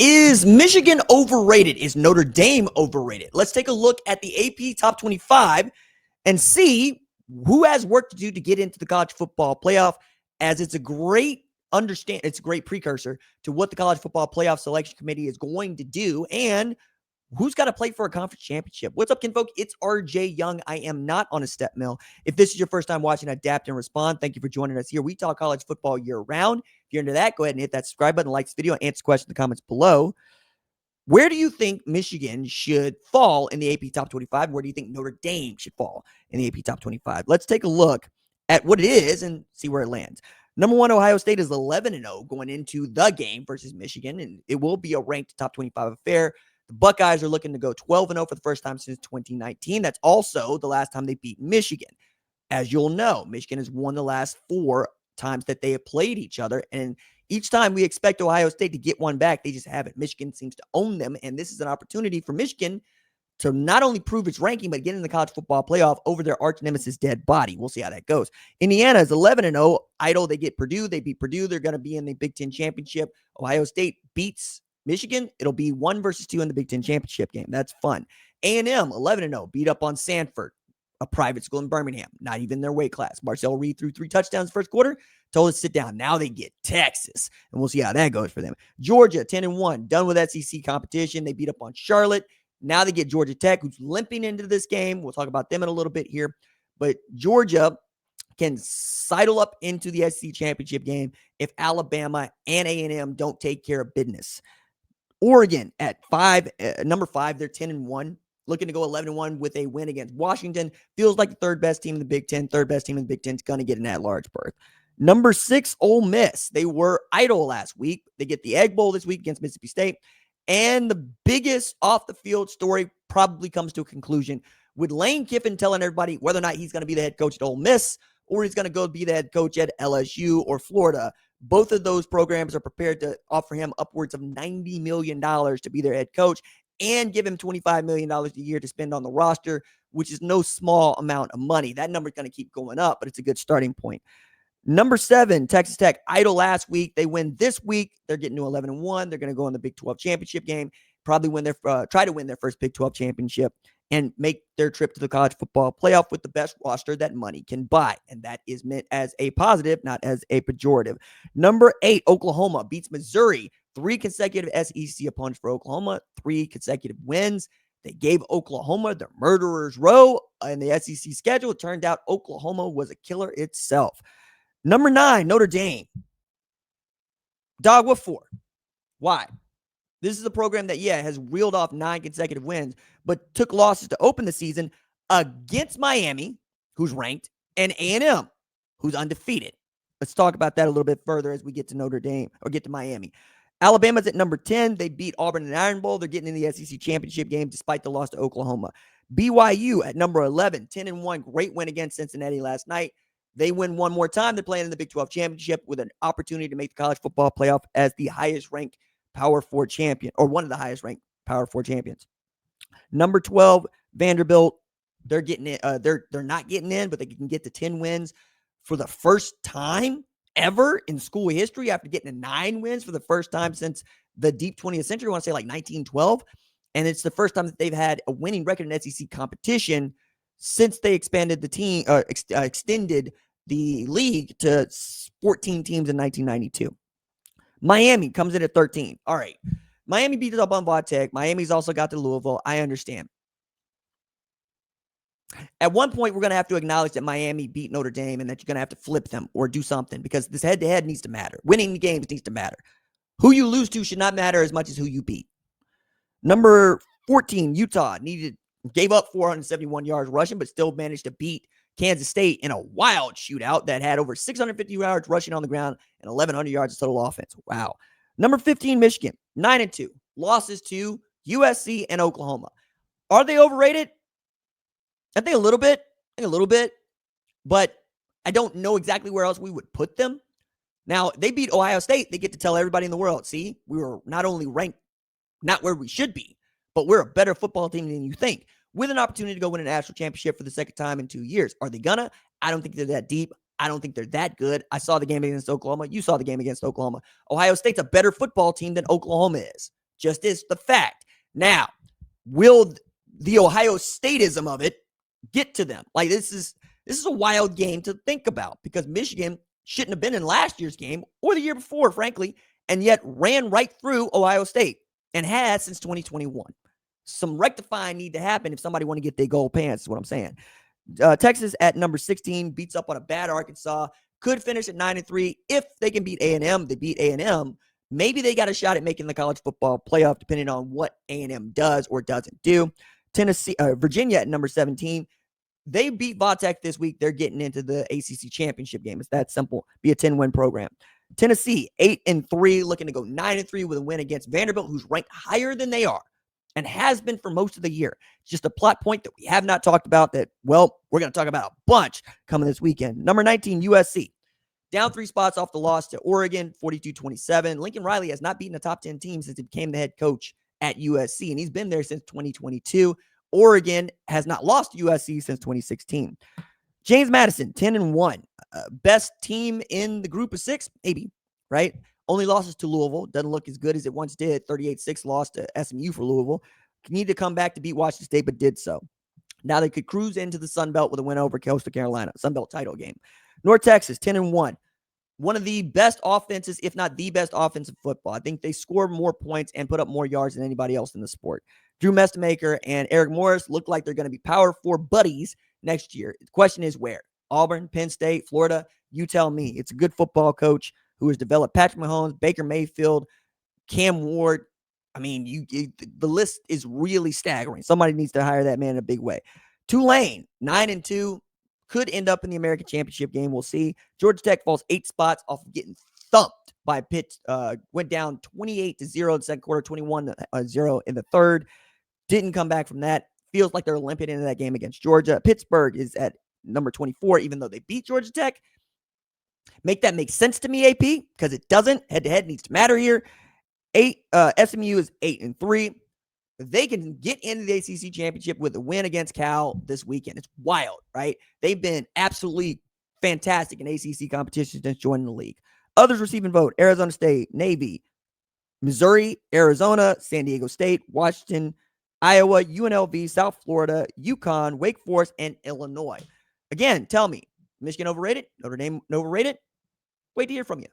Is Michigan overrated? Is Notre Dame overrated? Let's take a look at the AP Top 25 and see who has work to do to get into the college football playoff, as it's a great precursor to what the college football playoff selection committee is going to do and who's got to play for a conference championship. What's up, kinfolk? It's RJ Young. I am not on a step mill. If this is your first time watching Adapt and Respond, thank you for joining us here. We talk college football year round. If you're into that, go ahead and hit that subscribe button, like this video, and answer questions in the comments below. Where do you think Michigan should fall in the AP Top 25? Where do you think Notre Dame should fall in the AP Top 25? Let's take a look at what it is and see where it lands. Number 1, Ohio State is 11-0 going into the game versus Michigan, and it will be a ranked top 25 affair. The Buckeyes are looking to go 12-0 for the first time since 2019. That's also the last time they beat Michigan. As you'll know, Michigan has won the last 4 times that they have played each other, and each time we expect Ohio State to get one back, they just haven't. Michigan seems to own them, and this is an opportunity for Michigan to not only prove its ranking, but get in the college football playoff over their arch nemesis dead body. We'll see how that goes. Indiana is 11-0. Idle, they get Purdue. They beat Purdue. They're going to be in the Big Ten championship. Ohio State beats Michigan. It'll be 1 versus 2 in the Big Ten championship game. That's fun. A&M, 11-0, beat up on Sanford, a private school in Birmingham, not even their weight class. Marcel Reed threw 3 touchdowns first quarter, told us to sit down. Now they get Texas, and we'll see how that goes for them. Georgia, 10-1, done with SEC competition. They beat up on Charlotte. Now they get Georgia Tech, who's limping into this game. We'll talk about them in a little bit here. But Georgia can sidle up into the SEC championship game if Alabama and A&M don't take care of business. Oregon at number 5, they're 10-1. Looking to go 11-1 with a win against Washington. Feels like the third best team in the Big Ten. Third best team in the Big Ten is going to get an at-large berth. Number 6, Ole Miss. They were idle last week. They get the Egg Bowl this week against Mississippi State. And the biggest off-the-field story probably comes to a conclusion with Lane Kiffin telling everybody whether or not he's going to be the head coach at Ole Miss or he's going to go be the head coach at LSU or Florida. Both of those programs are prepared to offer him upwards of $90 million to be their head coach and give him $25 million a year to spend on the roster, which is no small amount of money. That number is going to keep going up, but it's a good starting point. Number 7, Texas Tech, idle last week. They win this week. They're getting to 11-1. They're going to go in the Big 12 championship game, probably try to win their first Big 12 championship and make their trip to the college football playoff with the best roster that money can buy. And that is meant as a positive, not as a pejorative. Number 8, Oklahoma beats Missouri. 3 consecutive SEC opponents for Oklahoma, 3 consecutive wins. They gave Oklahoma the murderer's row in the SEC schedule. It turned out Oklahoma was a killer itself. Number 9, Notre Dame. Dog, what for? Why? This is a program that, has reeled off 9 consecutive wins, but took losses to open the season against Miami, who's ranked, and A&M, who's undefeated. Let's talk about that a little bit further as we get to Notre Dame or get to Miami. Alabama's at number 10. They beat Auburn in the Iron Bowl. They're getting in the SEC championship game despite the loss to Oklahoma. BYU at number 11, 10-1. Great win against Cincinnati last night. They win one more time. They're playing in the Big 12 championship with an opportunity to make the college football playoff as the highest ranked Power 4 champion, or one of the highest ranked Power 4 champions. Number 12, Vanderbilt. They're getting in. They're not getting in, but they can get to 10 wins for the first time ever in school history after getting to 9 wins for the first time since the deep 20th century. I want to say like 1912. And it's the first time that they've had a winning record in SEC competition since they expanded the team, extended the league to 14 teams in 1992. Miami comes in at 13. All right. Miami beat up on Tech. Miami's also got to Louisville. I understand. At one point, we're going to have to acknowledge that Miami beat Notre Dame and that you're going to have to flip them or do something because this head-to-head needs to matter. Winning the games needs to matter. Who you lose to should not matter as much as who you beat. Number 14, Utah gave up 471 yards rushing, but still managed to beat Kansas State in a wild shootout that had over 650 yards rushing on the ground and 1,100 yards of total offense. Wow. Number 15, Michigan, 9-2. Losses to USC and Oklahoma. Are they overrated? I think a little bit. But I don't know exactly where else we would put them. Now, they beat Ohio State. They get to tell everybody in the world, see, we were not only ranked not where we should be, but we're a better football team than you think, with an opportunity to go win a national championship for the second time in 2 years. Are they gonna? I don't think they're that deep. I don't think they're that good. I saw the game against Oklahoma. You saw the game against Oklahoma. Ohio State's a better football team than Oklahoma is. Just is the fact. Now, will the Ohio Stateism of it get to them? Like, this is a wild game to think about because Michigan shouldn't have been in last year's game or the year before, frankly, and yet ran right through Ohio State and has since 2021. Some rectifying need to happen if somebody want to get their gold pants, is what I'm saying. Texas at number 16 beats up on a bad Arkansas. Could finish at 9-3 if they can beat A&M. They beat A&M. Maybe they got a shot at making the college football playoff, depending on what A&M does or doesn't do. Virginia at number 17. They beat Vatech this week. They're getting into the ACC championship game. It's that simple. Be a 10-win program. Tennessee 8-3, looking to go 9-3 with a win against Vanderbilt, who's ranked higher than they are and has been for most of the year. It's just a plot point that we have not talked about that, well, we're going to talk about a bunch coming this weekend. Number 19, USC. Down 3 spots off the loss to Oregon, 42-27. Lincoln Riley has not beaten a top 10 team since he became the head coach at USC, and he's been there since 2022. Oregon has not lost to USC since 2016. James Madison, 10-1. Best team in the group of 6? Maybe, right? Only losses to Louisville. Doesn't look as good as it once did. 38-6 loss to SMU for Louisville. Need to come back to beat Washington State, but did so. Now they could cruise into the Sun Belt with a win over Coastal Carolina. Sun Belt title game. North Texas, 10-1. One of the best offenses, if not the best offense in football. I think they score more points and put up more yards than anybody else in the sport. Drew Mestemaker and Eric Morris look like they're going to be Power 4 buddies next year. The question is where? Auburn, Penn State, Florida? You tell me. It's a good football coach who has developed Patrick Mahomes, Baker Mayfield, Cam Ward. I mean, the list is really staggering. Somebody needs to hire that man in a big way. Tulane, 9-2, could end up in the American Championship game. We'll see. Georgia Tech falls 8 spots off of getting thumped by Pitt. Went down 28-0 in the second quarter, 21-0 in the third. Didn't come back from that. Feels like they're limping into that game against Georgia. Pittsburgh is at number 24, even though they beat Georgia Tech. Make that make sense to me, AP, because it doesn't. Head-to-head needs to matter here. SMU is 8-3. They can get into the ACC championship with a win against Cal this weekend. It's wild, right? They've been absolutely fantastic in ACC competition since joining the league. Others receiving vote: Arizona State, Navy, Missouri, Arizona, San Diego State, Washington, Iowa, UNLV, South Florida, UConn, Wake Forest, and Illinois. Again, tell me, Michigan overrated? Notre Dame overrated? Wait to hear from you.